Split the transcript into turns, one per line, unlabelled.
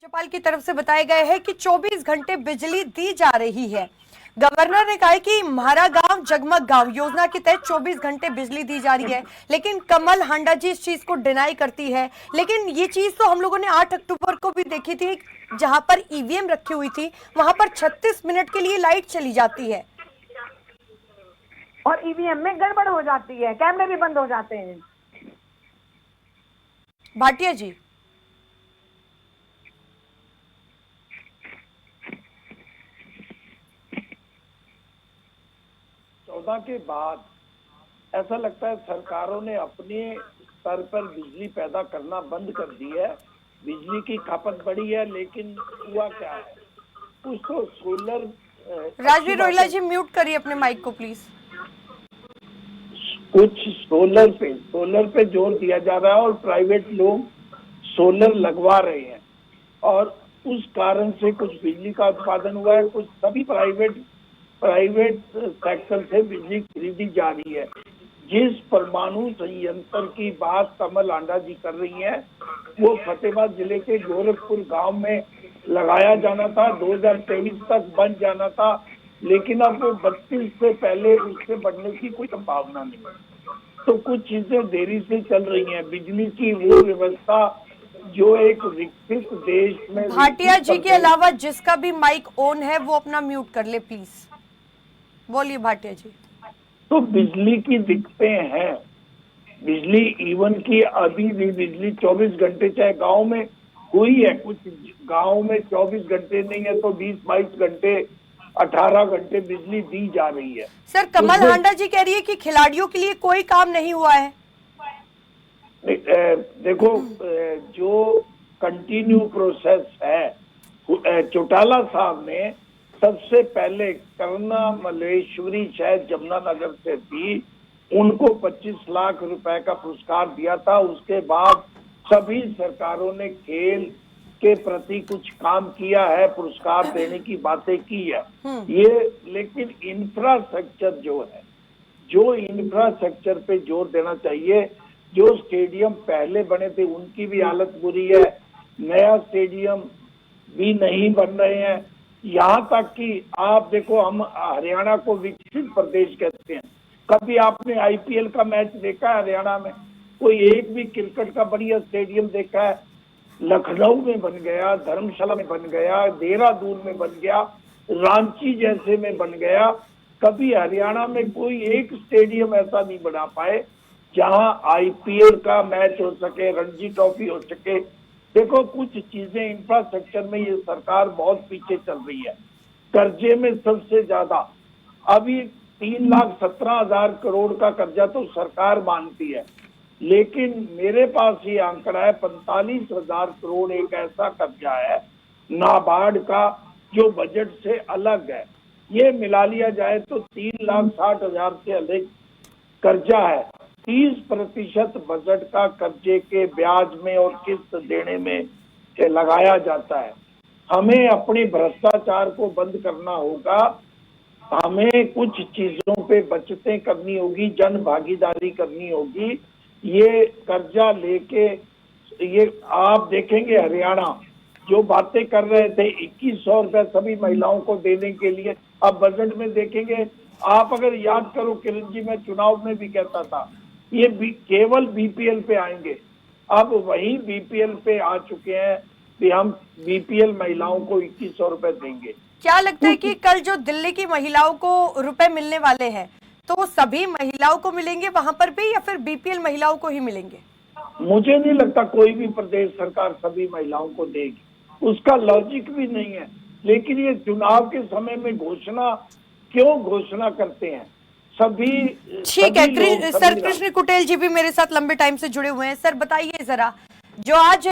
राज्यपाल की तरफ से बताया गया है कि 24 घंटे बिजली दी जा रही है। गवर्नर ने कहा है कि म्हारा गांव जगमग गांव योजना के तहत 24 घंटे बिजली दी जा रही है, लेकिन कमल हांडा जी इस चीज को डिनाई करती है। लेकिन ये चीज तो हम लोगों ने 8 अक्टूबर को भी देखी थी, जहां पर ईवीएम रखी हुई थी, वहां पर 36 मिनट के लिए लाइट चली जाती है
और ईवीएम में गड़बड़ हो जाती है, कैमरे भी बंद हो जाते हैं।
भाटिया जी,
चौदह के बाद ऐसा लगता है सरकारों ने अपने स्तर पर बिजली पैदा करना बंद कर दी है। बिजली की खपत बढ़ी है, लेकिन हुआ क्या है, कुछ तो सोलर
राजवीर रोहिला जी म्यूट करिए अपने माइक को प्लीज।
कुछ सोलर पे जोर दिया जा रहा है और प्राइवेट लोग सोलर लगवा रहे हैं और उस कारण से कुछ बिजली का उत्पादन हुआ है। कुछ सभी प्राइवेट सेक्टर से बिजली खरीदी जा रही है। जिस परमाणु संयंत्र की बात कमल हांडा जी कर रही हैं, वो फतेहाबाद जिले के गोरखपुर गांव में लगाया जाना था, 2023 तक बन जाना था, लेकिन अब वो 32 से पहले उससे बढ़ने की कोई संभावना नहीं है। तो कुछ चीजें देरी से चल रही हैं। बिजली की वो व्यवस्था जो एक विकसित देश में,
भाटिया जी के अलावा जिसका भी माइक ऑन है वो अपना म्यूट कर ले प्लीज। बोलिए भाटिया जी।
तो बिजली की दिक्कतें हैं। बिजली इवन की अभी भी बिजली 24 घंटे चाहे गांव में हुई है, कुछ गांव में 24 घंटे नहीं है तो 20-22 घंटे 18 घंटे बिजली दी जा रही है।
सर कमल हांडा जी कह रही है कि खिलाड़ियों के लिए कोई काम नहीं हुआ है।
देखो, जो कंटिन्यू प्रोसेस है, चौटाला साहब ने सबसे पहले करना मलेश्वरी शायद जमुनानगर से थी, उनको 25 लाख रुपए का पुरस्कार दिया था। उसके बाद सभी सरकारों ने खेल के प्रति कुछ काम किया है, पुरस्कार देने की बातें की है ये। लेकिन इंफ्रास्ट्रक्चर जो इंफ्रास्ट्रक्चर पे जोर देना चाहिए। जो स्टेडियम पहले बने थे उनकी भी हालत बुरी है, नया स्टेडियम भी नहीं बन रहे हैं। यहाँ तक कि आप देखो, हम हरियाणा को विकसित प्रदेश कहते हैं। कभी आपने आईपीएल का मैच देखा है हरियाणा में? कोई एक भी क्रिकेट का बढ़िया स्टेडियम देखा है? लखनऊ में बन गया, धर्मशाला में बन गया, देहरादून में बन गया, रांची जैसे में बन गया। कभी हरियाणा में कोई एक स्टेडियम ऐसा नहीं बना पाए जहां आईपीएल का मैच हो सके, रणजी ट्रॉफी हो सके। देखो, कुछ चीजें इंफ्रास्ट्रक्चर में ये सरकार बहुत पीछे चल रही है। कर्जे में सबसे ज्यादा अभी 3,17,000 करोड़ का कर्जा तो सरकार मानती है, लेकिन मेरे पास ये आंकड़ा है 45,000 करोड़ एक ऐसा कर्जा है नाबार्ड का जो बजट से अलग है। ये मिला लिया जाए तो 3,60,000 से अधिक कर्जा है। 30% बजट का कर्जे के ब्याज में और किस्त देने में लगाया जाता है। हमें अपने भ्रष्टाचार को बंद करना होगा। हमें कुछ चीजों पे बचतें करनी होगी, जन भागीदारी करनी होगी। ये कर्जा लेके, ये आप देखेंगे हरियाणा जो बातें कर रहे थे 2100 रुपए सभी महिलाओं को देने के लिए, अब बजट में देखेंगे आप, अगर याद करो किरण जी, मैं चुनाव में भी कहता था ये केवल बीपीएल पे आएंगे। अब वही बीपीएल पे आ चुके हैं कि हम बीपीएल महिलाओं को 2100 रुपए देंगे।
क्या लगता है कि कल जो दिल्ली की महिलाओं को रुपए मिलने वाले हैं, तो वो सभी महिलाओं को मिलेंगे वहां पर भी, या फिर बीपीएल महिलाओं को ही मिलेंगे?
मुझे नहीं लगता कोई भी प्रदेश सरकार सभी महिलाओं को देगी, उसका लॉजिक भी नहीं है। लेकिन ये चुनाव के समय में क्यों घोषणा करते हैं सभी?
ठीक है, सर कृष्ण कुटेल जी भी मेरे साथ लंबे टाइम से जुड़े हुए हैं। सर बताइए जरा, जो आज